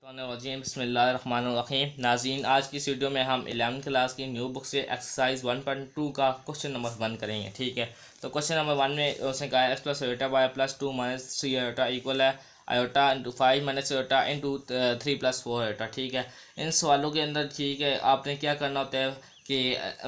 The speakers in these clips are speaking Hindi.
बिस्मिल्लाहिर्रहमानिर्रहीम। नाज़रीन, आज की इस वीडियो में हम 11वीं क्लास की न्यू बुक से एक्सरसाइज 1.2 का क्वेश्चन नंबर 1 करेंगे। ठीक है, तो क्वेश्चन नंबर 1 में उसने कहा x plus iota y plus 2 minus 3 iota equal है iota into 5 minus iota into 3 plus 4 iota. ठीक है, इन सवालों के अंदर ठीक है आपने क्या करना होता है कि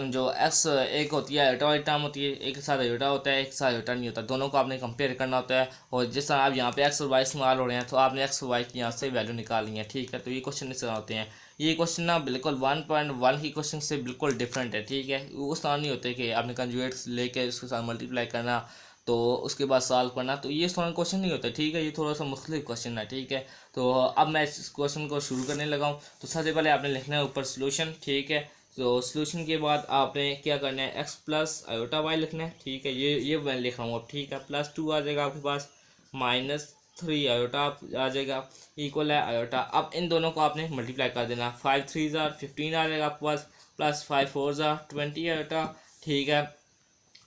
जो एक्स एक होती है आयोटा वाली टर्म होती है, एक के साथ आयोटा होता है, एक के साथ आयोटा नहीं होता, दोनों को आपने कंपेयर करना होता है। और जिस तरह आप यहाँ पे एक्स और वाई इस्तेमाल हो रहे हैं तो आपने एक्स और वाई की यहाँ से वैल्यू निकालनी है। ठीक है, तो ये क्वेश्चन इस तरह होते हैं। ये क्वेश्चन ना बिल्कुल 1.1 की क्वेश्चन से बिल्कुल डिफरेंट है। ठीक है, उस तरह नहीं होते कि आपने कंजुगेट्स लेके उसके साथ मल्टीप्लाई करना तो उसके बाद सॉल्व करना, तो ये थोड़ा क्वेश्चन नहीं होता। ठीक है, ये थोड़ा सा मुख्तलिफ क्वेश्चन है। ठीक है, तो अब मैं इस क्वेश्चन को शुरू करने लगा हूँ। तो सबसे पहले आपने लिखना है ऊपर सोल्यूशन। ठीक है, तो सोल्यूशन के बाद आपने क्या करना है, एक्स प्लस आयोटा वाई लिखना है। ठीक है, ये मैं लिख रहा हूँ अब। ठीक है, प्लस 2 आ जाएगा आपके पास, माइनस 3 आयोटा आ जाएगा इक्वल है आयोटा। अब इन दोनों को आपने मल्टीप्लाई कर देना, 5 3 ज़ार 15 आ जाएगा आपके पास, प्लस 5 4 ज़ार 20 आयोटा। ठीक है,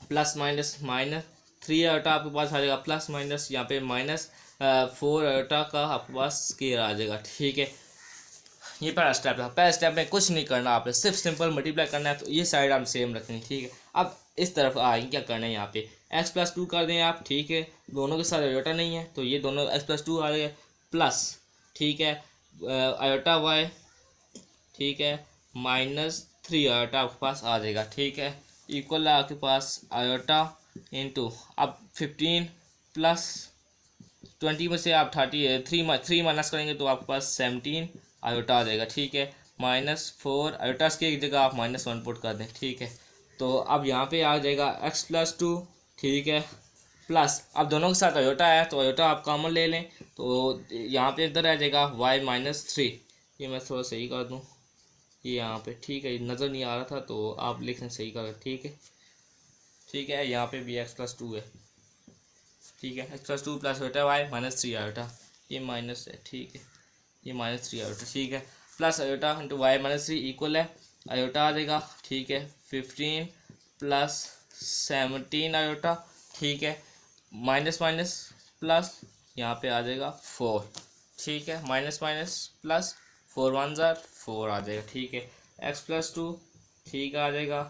प्लस माइनस माइनस 3 आयोटा आपके पास आ जाएगा, प्लस माइनस यहाँ पे माइनस 4 आयोटा का आपके पास स्केयर आ जाएगा। ठीक है, ये पहला स्टेप है। पहले स्टेप में कुछ नहीं करना, आपने सिर्फ सिंपल मल्टीप्लाई करना है, तो ये साइड आप सेम रखनी। ठीक है, अब इस तरफ आएंगे, क्या करना है यहाँ पे एक्स प्लस 2 कर दें आप। ठीक है, दोनों के साथ आयोटा नहीं है तो ये दोनों एक्स प्लस 2 आ गए प्लस, ठीक है, आयोटा वाई, ठीक है, माइनस 3 आयोटा आपके पास आ जाएगा। ठीक है, इक्वल है आपके पास आयोटा इंटू, अब 15 प्लस 20 में से आप 3 माइनस करेंगे तो आपके पास 17 आयोटा आ जाएगा। ठीक है, माइनस 4 आयोटास की एक जगह आप -1 पुट कर दें। ठीक है, तो अब यहाँ पे आ जाएगा x प्लस 2। ठीक है, प्लस अब दोनों के साथ आयोटा है तो आयोटा आप कॉमन ले लें, तो यहाँ पे इधर आ जाएगा y-3। ये मैं थोड़ा सही कर दूँ ये यहाँ पे। ठीक है, नज़र नहीं आ रहा था तो आप लिखें सही कर। ठीक है, ठीक है, यहाँ पे भी x प्लस 2 है। ठीक है, x plus 2 plus iota y minus 3 iota, ये माइनस है। ठीक है, ये -3 आयोटा। ठीक है, plus iota into y -3 equal है आयोटा आ जाएगा। ठीक है, 15 प्लस 17 आयोटा। ठीक है, माइनस माइनस प्लस यहाँ पे आ जाएगा 4। ठीक है, माइनस माइनस प्लस 4 1 ज़ार 4 आ जाएगा। ठीक है, एक्स प्लस 2 ठीक आ जाएगा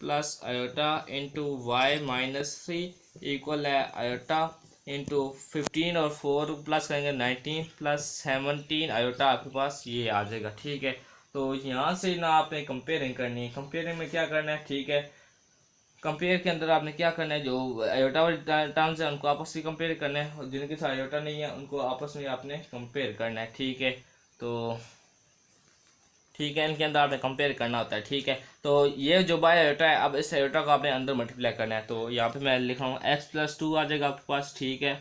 plus iota into y-3 equal है आयोटा इंटू 15 और 4 प्लस करेंगे 19 प्लस 17 आयोटा आपके पास ये आ जाएगा। ठीक है, तो यहाँ से ना आपने कंपेयरिंग करनी है। कंपेयरिंग में क्या करना है, ठीक है, कंपेयर के अंदर आपने क्या करना है, जो आयोटा वाली टर्म्स है उनको आपस में कंपेयर करना है और जिनके साथ आयोटा नहीं है उनको आपस में आपने कंपेयर करना है। ठीक है, तो ठीक है, इनके अंदर आपने कंपेयर करना होता है। ठीक है, तो ये जो बाय आयोटा है, अब इस आयोटा को आपने अंदर मल्टीप्लाई करना है, तो यहाँ पे मैं लिख रहा हूँ एक्स प्लस 2 आ जाएगा आपके पास। ठीक है,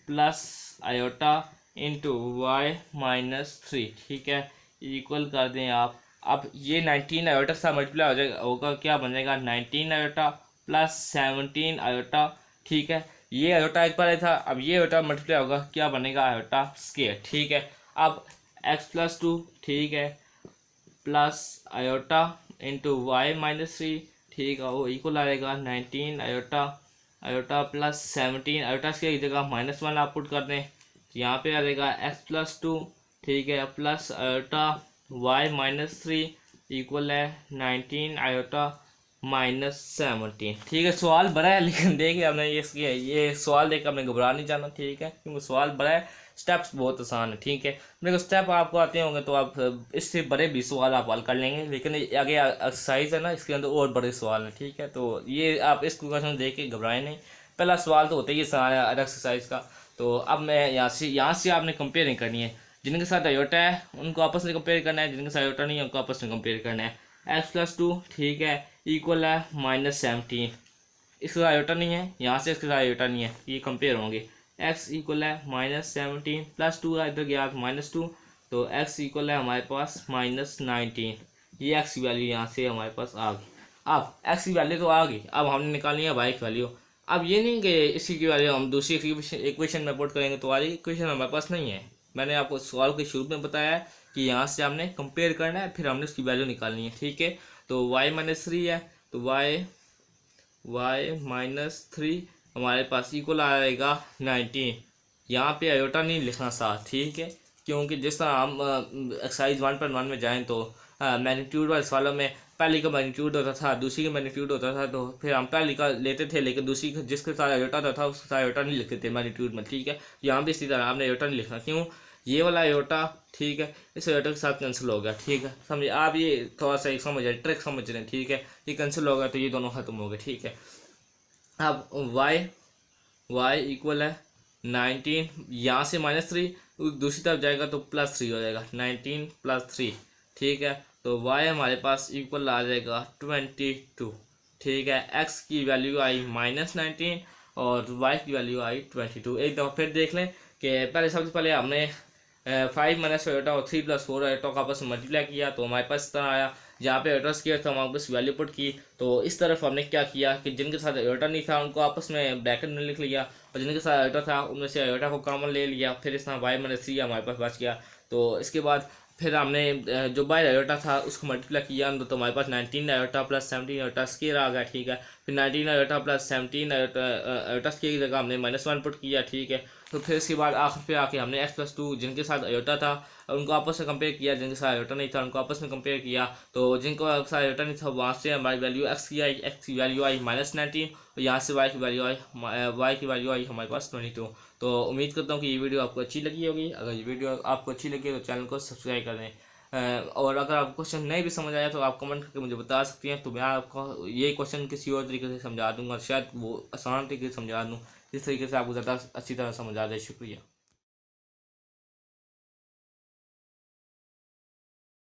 प्लस आयोटा इंटू y-3। ठीक है, इक्वल कर दें आप। अब ये 19 आयोटा से मल्टीप्लाई हो जाएगा, होगा क्या बन जाएगा 19 आयोटा प्लस 17 आयोटा। ठीक है, ये आयोटा एक बार था, अब ये आयोटा मल्टीप्लाई होगा, क्या बनेगा आयोटा स्क्वायर। ठीक है, अब एक्स प्लस 2 ठीक है प्लस आयोटा इंटू y-3। ठीक है, वो इक्वल आएगा 19 आयोटा आयोटा प्लस 17 आयोटा की जगह -1 आप पुट कर दें, यहाँ पे आ जाएगा x प्लस 2। ठीक है, प्लस आयोटा y-3 इक्वल है 19 आयोटा -17। ठीक है, सवाल बड़ा है लेकिन देखिए आपने ये सवाल देख आपने घबरा नहीं जाना। ठीक है, क्योंकि सवाल बड़ा है, स्टेप्स बहुत आसान है। ठीक है, देखो स्टेप आपको आते होंगे तो आप इससे बड़े भी सवाल आप हल कर लेंगे, लेकिन आगे एक्सरसाइज है ना, इसके अंदर और बड़े सवाल हैं। ठीक है, तो ये आप इस क्वेश्चन देख के घबराएं नहीं, पहला सवाल तो होता ही आसान है एक्सरसाइज का। तो अब मैं यहाँ से आपने कंपेयरिंग करनी है, जिनके साथ आयोटा है उनको आपस में कंपेयर करना है, जिनके साथ आयोटा नहीं है उनको आपस में कंपेयर करना है। एक्स प्लस 2 ठीक है इक्वल है -17, इसके साथ आयोटा नहीं है, यहाँ से इसके साथ आयोटा नहीं है, ये कंपेयर होंगे। x इक्वल है -17 प्लस 2 इधर गया -2, तो x इक्वल है हमारे पास -19। ये x की वैल्यू यहाँ से हमारे पास आ गई। अब x की वैल्यू तो आ गई, अब हमने निकालनी है y की वैल्यू। अब ये नहीं कि इसी की वैल्यू हम दूसरी इक्वेशन में पुट करेंगे, तो वाली इक्वेशन हमारे पास नहीं है। मैंने आपको सवाल के शुरू में बताया है कि यहाँ से हमने कंपेयर करना है, फिर हमने उसकी वैल्यू निकालनी है। ठीक है, तो y-3 है, तो y-3 हमारे पास इक्वल आएगा 19। यहाँ पे आयोटा नहीं लिखना साथ। ठीक है, क्योंकि जिस तरह हम एक्सरसाइज 1.1 में जाएँ तो मैग्नीट्यूड वाले सवालों में पहली का मैग्नीट्यूड होता था, दूसरी का मैग्नीट्यूड होता था, तो फिर हम पहली का लेते थे, लेकिन दूसरी का जिसके साथ आयोटा होता था उसके साथ आयोटा नहीं लिखते थे मैग्नीट्यूड में, ठीक है। यहाँ भी इसी तरह आपने आयोटा नहीं लिखना, क्यों, ये वाला आयोटा, ठीक है, इस आयोटा के साथ कैंसिल हो गया, ठीक है, समझिए आप, ये थोड़ा सा एक समझ रहे, ट्रिक समझ रहे हैं, ठीक है, ये कैंसिल हो गया तो ये दोनों खत्म हो गए, ठीक है। अब y इक्वल है 19, यहाँ से -3 दूसरी तरफ जाएगा तो +3 हो जाएगा, 19 + 3, ठीक है। तो y हमारे पास इक्वल आ जाएगा 22, ठीक है। x की वैल्यू आई -19 और y की वैल्यू आई 22। एक दफ़ा फिर देख लें कि पहले सबसे पहले हमने 5 - आयोटा और 3 + 4 आयोटा को आपस में मल्टीप्लाई किया तो हमारे पास इस तरह आया। जहाँ पे आयोटा स्क्वायर था वहाँ बस वैल्यू पुट की, तो इस तरफ हमने क्या किया कि जिनके साथ आयोटा नहीं था उनको आपस में ब्रैकेट में लिख लिया, और जिनके साथ आयोटा था उनमें से आयोटा को कॉमन ले लिया, फिर इस तरह y - 3 हमारे पास बच गया। तो इसके बाद फिर हमने जो बाय आयोटा था उसको मल्टीप्लाई किया तो हमारे पास 19 आयोटा + 17 आयोटा स्क्वायर आ गया, ठीक है। फिर 19 आयोटा + 17 आयोटा स्क्वायर की जगह हमने -1 पुट किया, ठीक है। तो फिर इसके बाद आखिर पे आके हमने x + 2 जिनके साथ आयोटा था उनको आपस में कंपेयर किया, जिनके साथ आयोटा नहीं था उनको आपस में कंपेयर किया, तो जिनको साथ आयोटा नहीं था वहाँ से हमारी वैल्यू x की आई, x की वैल्यू आई -19 और यहाँ से y की वैल्यू आई हमारे पास 22। तो उम्मीद करता हूँ कि ये वीडियो आपको अच्छी लगी होगी। अगर ये वीडियो आपको अच्छी लगी तो चैनल को सब्सक्राइब कर दें, और अगर आपको क्वेश्चन नहीं भी समझ आया तो आप कमेंट करके मुझे बता सकती हैं, तो मैं आपको ये क्वेश्चन किसी और तरीके से समझा दूँगा, शायद वो आसान तरीके से समझा दूँ जिस तरीके से आपको ज़्यादा अच्छी तरह समझ आ जाए। शुक्रिया।